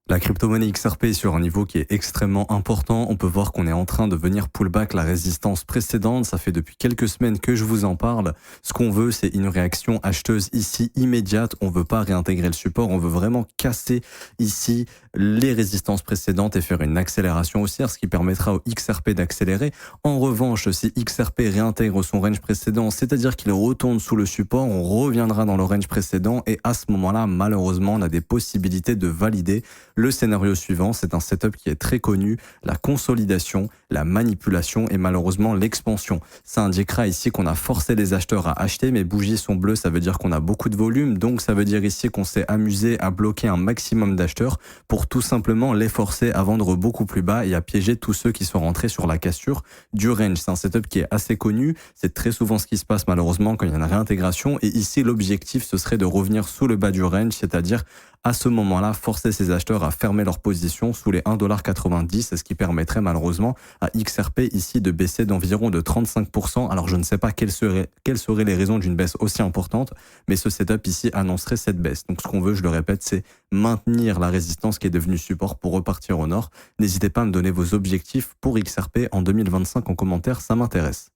La crypto-monnaie XRP est sur un niveau qui est extrêmement important. On peut voir qu'on est en train de venir pull back la résistance précédente. Ça fait depuis quelques semaines que je vous en parle. Ce qu'on veut, c'est une réaction acheteuse ici immédiate. On veut pas réintégrer le support. On veut vraiment casser ici les résistances précédentes et faire une accélération haussière, ce qui permettra au XRP d'accélérer. En revanche, si XRP réintègre son range précédent, c'est-à-dire qu'il retourne sous le support, on reviendra dans le range précédent et à ce moment-là, malheureusement, on a des possibilités de valider le scénario suivant. C'est un setup qui est très connu, la consolidation, la manipulation et malheureusement l'expansion. Ça indiquera ici qu'on a forcé les acheteurs à acheter. Mes bougies sont bleues, ça veut dire qu'on a beaucoup de volume, donc ça veut dire ici qu'on s'est amusé à bloquer un maximum d'acheteurs pour tout simplement les forcer à vendre beaucoup plus bas et à piéger tous ceux qui sont rentrés sur la cassure du range. C'est un setup qui est assez connu, c'est très souvent ce qui se passe malheureusement quand il y a une réintégration et ici l'objectif ce serait de revenir sous le bas du range, c'est-à-dire à ce moment-là, forcer ces acheteurs à fermer leur position sous les 1,90$, ce qui permettrait malheureusement à XRP ici de baisser d'environ de 35%. Alors je ne sais pas quelles seraient les raisons d'une baisse aussi importante, mais ce setup ici annoncerait cette baisse. Donc ce qu'on veut, je le répète, c'est maintenir la résistance qui est devenue support pour repartir au nord. N'hésitez pas à me donner vos objectifs pour XRP en 2025 en commentaire, ça m'intéresse.